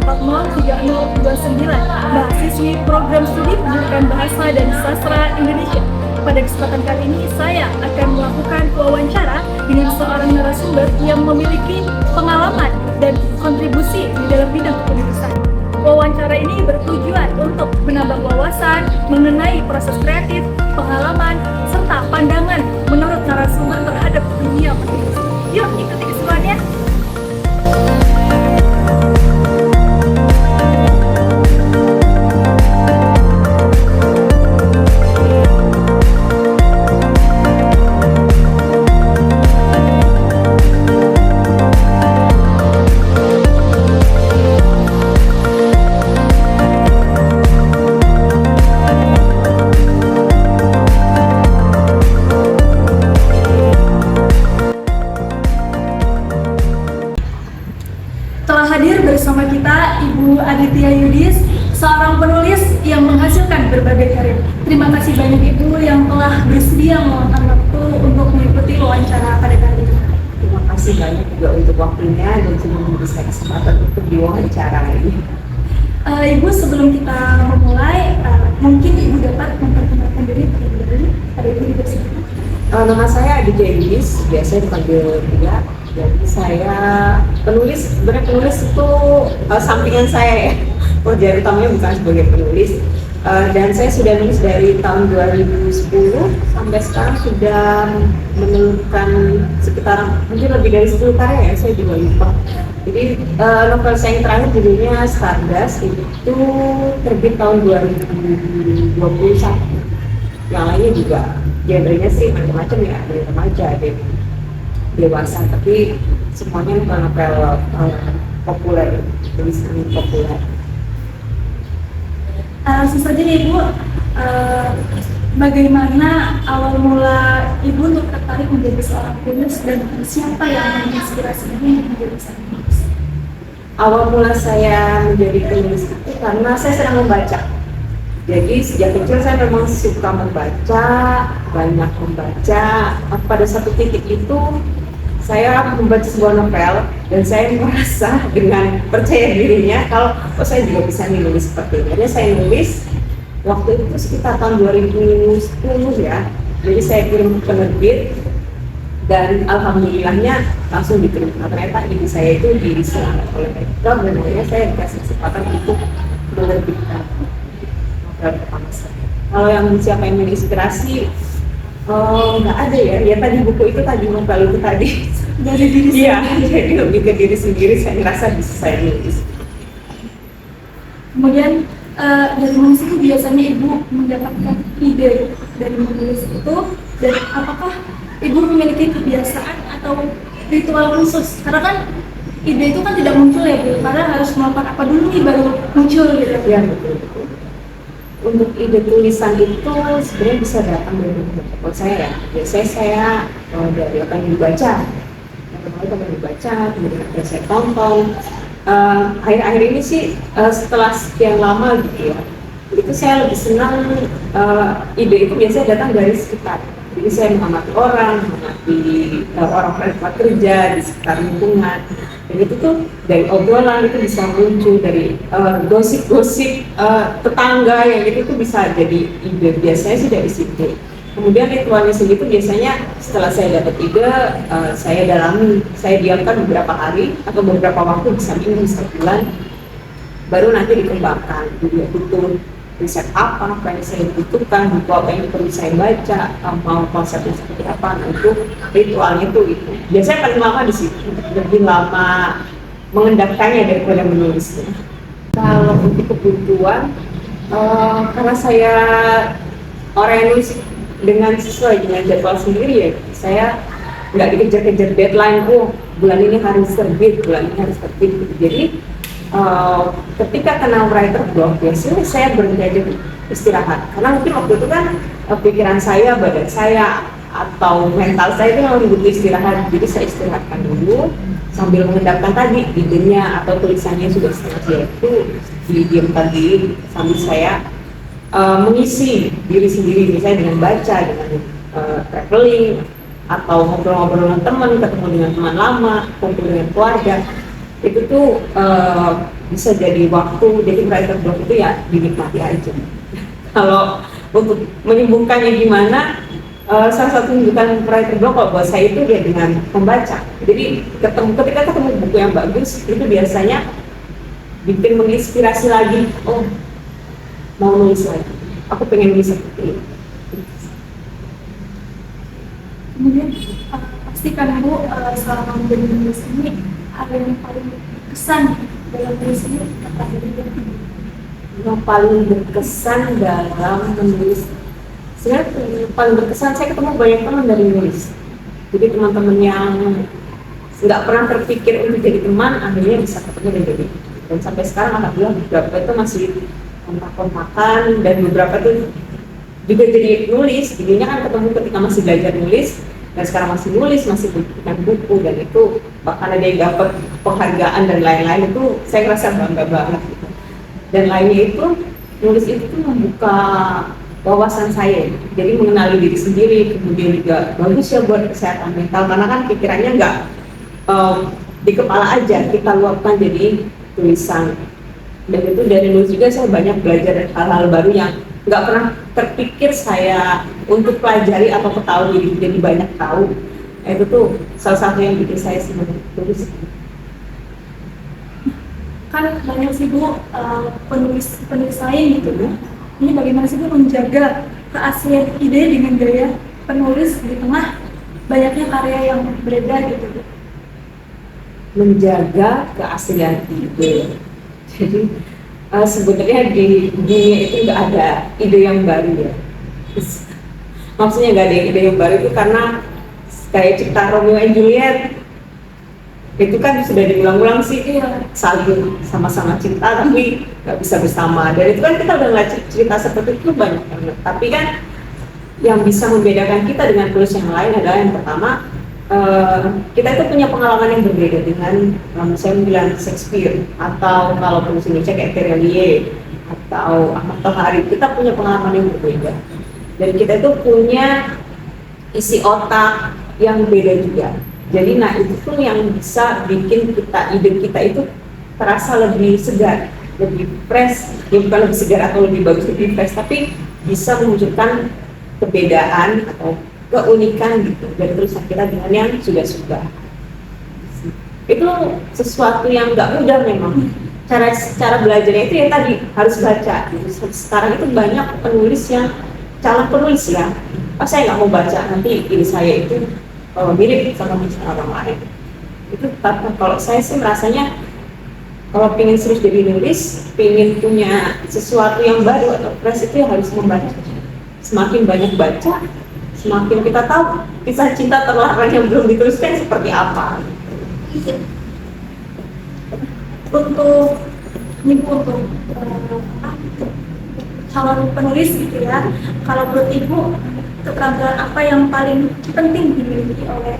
2403029, mahasiswi program studi pendidikan bahasa dan sastra Indonesia. Pada kesempatan kali ini saya akan melakukan wawancara dengan seorang narasumber yang memiliki pengalaman dan kontribusi di dalam bidang kepenulisan. Wawancara ini bertujuan untuk menambah wawasan mengenai proses kreatif, pengalaman, serta pandangan menurut narasumber terhadap dunia penulisan. Yuk ikuti keseruannya! Hadir bersama kita Ibu Aditya Yudis, seorang penulis yang menghasilkan berbagai karya. Terima kasih banyak Ibu yang telah bersedia meluangkan waktu untuk mengikuti wawancara pada kali ini. Terima kasih banyak juga untuk waktunya dan sudah memberi saya kesempatan untuk diwawancara ini. Ibu, sebelum kita memulai, mungkin Ibu dapat memperkenalkan diri terlebih dahulu. Ada Ibu di sini. Nama saya Aditya Yudis, biasa dipanggil Tia. Jadi saya penulis, sebenarnya penulis itu sampingan saya ya. Pekerjaan utamanya bukan sebagai penulis. Dan saya sudah nulis dari tahun 2010 sampai sekarang sudah menemukan sekitar mungkin lebih dari 10 karya ya, saya juga lupa. Jadi novel saya yang terakhir judulnya Stardust itu terbit tahun 2021. Yang lainnya juga genrenya sih macam-macam ya, ada yang remaja, ada yang dewasa, tapi semuanya novel populer, tulisan populer. Langsung saja nih Ibu, bagaimana awal mula Ibu untuk tertarik menjadi seorang penulis dan siapa yang menginspirasi Ibu untuk menjadi seorang penulis? Awal mula saya menjadi penulis itu karena saya sedang membaca. Jadi sejak kecil saya memang suka membaca, banyak membaca. Pada satu titik itu saya membaca sebuah novel dan saya merasa dengan percaya dirinya kalau saya juga bisa nulis seperti ini. Jadi saya nulis waktu itu sekitar tahun 2010 ya. Jadi saya kirim ke penerbit dan alhamdulillahnya langsung diterima. Ternyata ide saya itu diserahkan oleh mereka dan akhirnya saya dikasih kesempatan untuk menerbitkan novel pertama saya. Kalau yang siapa yang menginspirasi, nggak ada ya tadi buku itu tadi, novel itu tadi Dari diri sendiri. Iya, jadi lebih ke diri sendiri, saya ngerasa bisa saya nulis. Kemudian dari mana sih biasanya Ibu mendapatkan ide dari menulis itu, dan apakah Ibu memiliki kebiasaan atau ritual khusus? Karena kan ide itu kan tidak muncul ya Bu, karena harus melakukan apa dulu nih baru muncul gitu. Ya betul. Untuk ide tulisan itu sebenarnya bisa datang dari beberapa saya ya. Biasanya saya dari apa yang dibaca, kemudian saya tonton. Akhir-akhir ini sih setelah sekian lama gitu ya, itu saya lebih senang ide itu biasanya datang dari sekitar. Jadi saya mengamati orang tempat kerja di sekitar lingkungan. Dan itu tuh dari obrolan itu bisa muncul, dari gosip-gosip tetangga yang itu tuh bisa jadi ide. Biasanya sih dari situ. Kemudian ritualnya segitu biasanya setelah saya dapat ide, saya dalami, saya diamkan beberapa hari atau beberapa waktu, bisa minggu, bisa bulan, baru nanti dikembangkan. Dia butuh riset apa yang saya butuhkan, buku apa yang perlu saya baca, mau konsepnya seperti apa. Nah itu ritualnya itu. Biasanya paling lama di situ, lebih lama mengendapkannya daripada menulisnya. Kalau untuk kebutuhan, karena saya orang yang nulis dengan sesuai dengan jadwal sendiri ya, saya nggak dikejar-kejar deadline, bulan ini harus terbit. Jadi ketika kena writer block, biasanya saya berhenti aja istirahat, karena mungkin waktu itu kan pikiran saya, badan saya, atau mental saya itu memang butuh istirahat. Jadi saya istirahatkan dulu sambil mengendapkan tadi idenya atau tulisannya sudah setengah jadi itu didiamkan diri sambil saya mengisi diri sendiri, misalnya dengan baca, dengan traveling, atau ngobrol-ngobrol dengan teman, ketemu dengan teman lama, kumpul dengan keluarga. Itu tuh bisa jadi waktu jadi writer block itu ya dinikmati aja. Kalau untuk menyembuhkannya gimana, salah satu menyembuhkan writer block kalau buat saya itu dia dengan membaca. Jadi ketika ketemu buku yang bagus itu biasanya bikin menginspirasi lagi, oh mau nulis lagi, aku pengen nulis seperti ini. Kemudian pastikan Bu selama menjadi penulis ini ada yang paling berkesan dalam menulis ini apa yang paling berkesan dalam menulis? Sebenarnya yang paling berkesan saya ketemu banyak teman dari nulis. Jadi teman-teman yang nggak pernah terpikir untuk jadi teman akhirnya bisa ketemu dan jadi. Dan sampai sekarang alhamdulillah beberapa itu masih kontak-kontakan dan beberapa itu juga jadi nulis. Jadinya kan ketemu ketika masih belajar nulis dan sekarang masih nulis, masih bikin buku dan itu bahkan ada yang dapat penghargaan dan lain-lain itu saya ngerasa bangga banget gitu. Dan lainnya itu nulis itu tuh membuka wawasan saya, jadi mengenali diri sendiri, kemudian juga bagus ya buat kesehatan mental karena kan pikirannya nggak di kepala aja, kita luapkan jadi tulisan. Dan itu dari nulis juga saya banyak belajar hal-hal baru yang nggak pernah terpikir saya untuk pelajari atau ketahui, jadi banyak tahu. Itu tuh salah satu yang bikin saya senang tulis. Kan banyak sih Bu penulis lain gitu ya. Ini bagaimana sih Bu menjaga keaslian ide dengan gaya penulis di tengah banyaknya karya yang beredar gitu Bu? Menjaga keaslian ide. Jadi sebenarnya di dunia itu nggak ada ide yang baru ya. Maksudnya nggak ada ide yang baru itu karena kayak cerita Romeo and Juliet itu kan sudah diulang-ulang sih, saling sama-sama cinta tapi nggak bisa bersama. Dan itu kan kita udah ngeliat cerita seperti itu banyak banget. Tapi kan yang bisa membedakan kita dengan penulis yang lain adalah yang pertama, kita itu punya pengalaman yang berbeda dengan misalnya bilang Shakespeare atau kalau penulis Indonesia kayak Terelie atau Ahmad Tohari, kita punya pengalaman yang berbeda dan kita itu punya isi otak yang beda juga. Jadi nah itu pun yang bisa bikin ide kita itu terasa lebih segar, lebih fresh, ya bukan lebih segar atau lebih bagus, lebih fresh, tapi bisa memunculkan perbedaan atau keunikan gitu dari tulisan kita dengan yang sudah. Itu sesuatu yang nggak mudah memang. Cara belajarnya itu ya tadi harus baca. Sekarang itu banyak penulis yang calon penulis ya. Saya nggak mau baca nanti ide saya itu mirip sama orang lain. Itu kalau saya sih merasanya kalau pengen serius jadi nulis, pengen punya sesuatu yang baru atau fresh itu ya harus membaca. Semakin banyak baca, semakin kita tahu kisah cinta terlarang yang belum dituliskan seperti apa. Untuk calon penulis gitu ya, kalau menurut Ibu keterampilan apa yang paling penting dimiliki oleh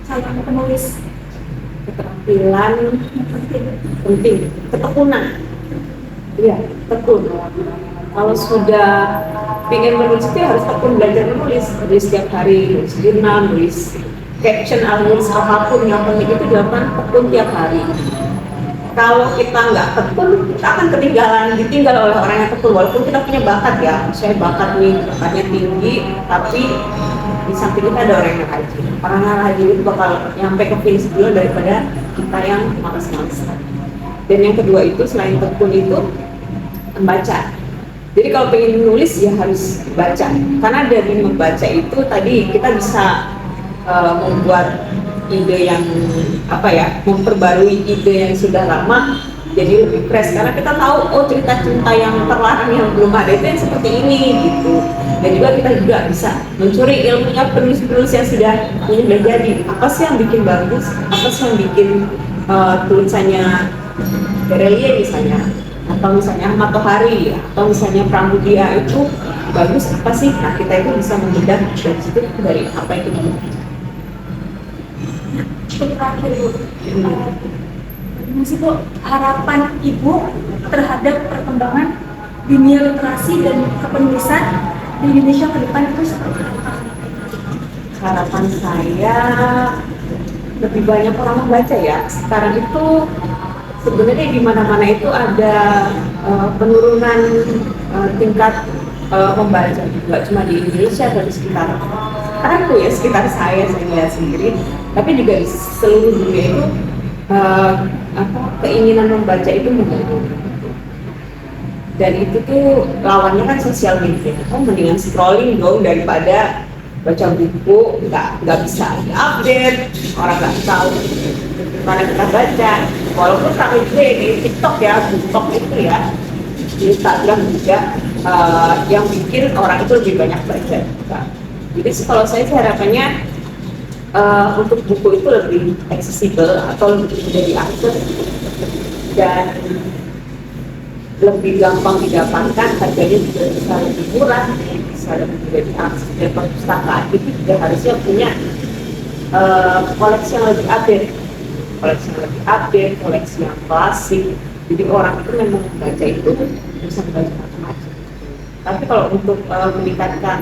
calon penulis? Keterampilan penting, ketekunan. Iya, tekun. Kalau sudah ingin menulis itu harus tekun belajar menulis setiap hari, nulis jurnal, nulis caption, nulis apapun yang penting itu dilakukan tekun tiap hari. Kalau kita nggak tekun, kita akan ditinggal oleh orang yang tekun. Walaupun kita punya bakat ya, saya bakatnya tinggi, tapi di samping kita ada orang yang rajin. Orang yang rajin itu bakal nyampe ke finish dulu daripada kita yang malas-malasan. Dan yang kedua itu selain tekun itu membaca. Jadi kalau pengen menulis ya harus baca, karena dari membaca itu tadi kita bisa membuat ide yang memperbarui ide yang sudah lama jadi lebih fresh, karena kita tahu oh cerita cinta yang terlarang yang belum ada itu yang seperti ini gitu. Dan juga kita juga bisa mencuri ilmunya penulis-penulis yang sudah jadi. Apa sih yang bikin bagus? Apa sih yang bikin tulisannya Terelie misalnya, atau misalnya Ahmad Tohari, atau misalnya Pramudia itu bagus apa sih? Nah kita itu bisa membedah dari situ dari apa yang kita baca. Terakhir Bu, masih Bu, harapan Ibu terhadap perkembangan dunia literasi dan kepenulisan di Indonesia ke depan itu seperti apa? Harapan saya lebih banyak orang membaca ya. Sekarang itu sebenarnya di mana-mana itu ada penurunan tingkat membaca, nggak cuma di Indonesia tapi sekitar saya lihat sendiri, tapi juga di seluruh dunia itu keinginan membaca itu menurun. Dan itu tuh lawannya kan sosial media. Mendingan scrolling dong daripada baca buku, nggak bisa diupdate, orang nggak tahu mana kita baca. Walaupun kami juga di TikTok ya, TikTok itu ya, di Instagram juga yang bikin orang itu lebih banyak baca. Jadi kalau saya harapannya untuk buku itu lebih aksesibel atau lebih mudah diakses dan lebih gampang didapatkan, harganya juga bisa lebih murah, bisa lebih mudah diakses. Dan perpustakaan itu juga harusnya punya koleksi yang lebih update, koleksi yang klasik. Jadi orang itu memang membaca itu bisa membaca macam-macam. Tapi kalau untuk meningkatkan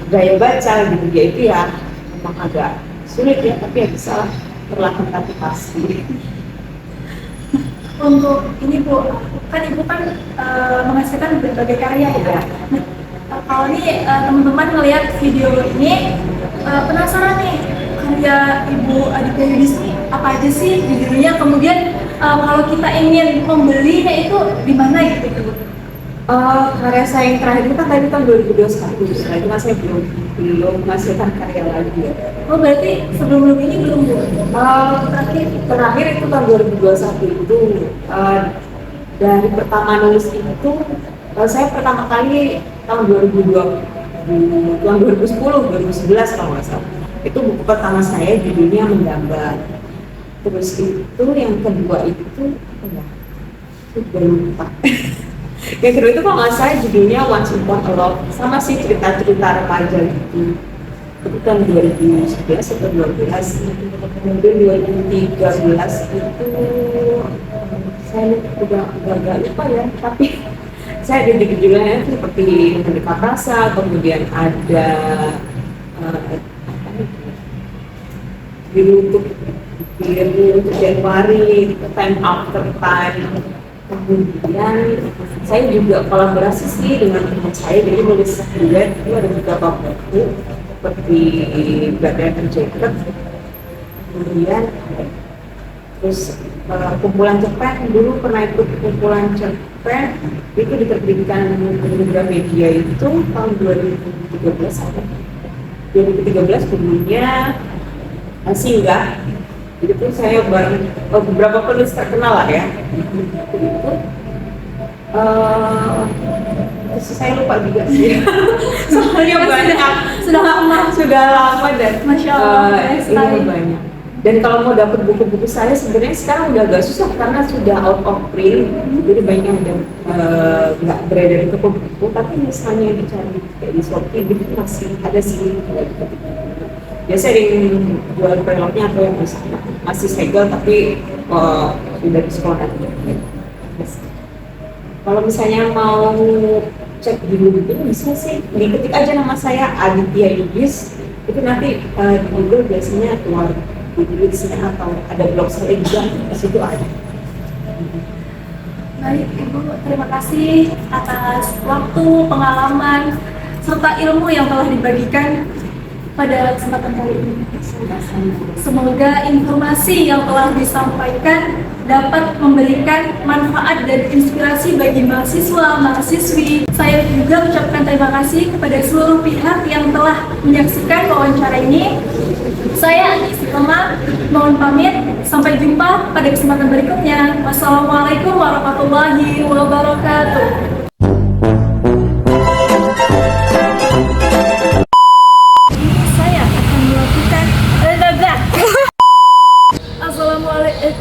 daya baca gitu dia itu ya memang agak sulit ya, tapi ya bisa perlahan tapi pasti. Untuk ini Bu, kan Ibu kan menghasilkan berbagai karya ya. Nah, kalau nih teman-teman ngelihat video ini penasaran nih karya Ibu Aditya Yudis ini apa aja sih judulnya? Kemudian kalau kita ingin membelinya itu di mana gitu Bu? Karya saya yang terakhir itu kan tadi tahun 2021, setelah itu kan saya belum menghasilkan karya lagi. Oh berarti sebelum ini belum Bu? Terakhir itu tahun 2021 itu dari pertama nulis itu saya pertama kali tahun 2010 2011 kalau nggak salah. Itu buku pertama saya judulnya Menggambar. Terus itu yang kedua itu udah lupa. Yang kedua itu kalau nggak salah judulnya Once Upon a Love, sama sih cerita-cerita remaja gitu. Itu tahun 2011 atau 2012. Kemudian 2013 itu saya udah agak lupa ya, tapi saya ada di judulnya seperti Merdeka Rasa, kemudian ada biru untuk Januari, Time After Time. Kemudian saya juga kolaborasi sih dengan teman saya, jadi nulis duet itu ada beberapa buku seperti Brother and Jacob. Kemudian terus kumpulan cerpen, dulu pernah ikut kumpulan cerpen itu diterbitkan di Gramedia itu tahun 2013 atau 2013 judulnya Singgah. Jadi pun saya bareng beberapa penulis terkenal lah ya. Itu saya lupa juga sih. Soalnya banyak, sudah lama dan Masya Allah, ini banyak. Dan kalau mau dapat buku-buku saya sebenarnya sekarang udah agak susah karena sudah out of print. Jadi banyak yang udah nggak beredar di toko buku. Tapi misalnya dicari kayak di Shopee gitu masih ada sih. Biasa yang jual prelotnya atau yang masih segel tapi sudah diskon lagi. Kalau misalnya mau cek dulu gitu bisa sih diketik aja nama saya Aditya Yudis, itu nanti di Google biasanya keluar tulisnya atau ada blog saya juga di situ ada. Baik Ibu, terima kasih atas waktu, pengalaman, serta ilmu yang telah dibagikan pada kesempatan kali ini. Semoga informasi yang telah disampaikan dapat memberikan manfaat dan inspirasi bagi mahasiswa-mahasiswi. Saya juga ucapkan terima kasih kepada seluruh pihak yang telah menyaksikan wawancara ini. Saya Istiqomah, mohon pamit. Sampai jumpa pada kesempatan berikutnya. Wassalamualaikum warahmatullahi wabarakatuh. Assalamualaikum.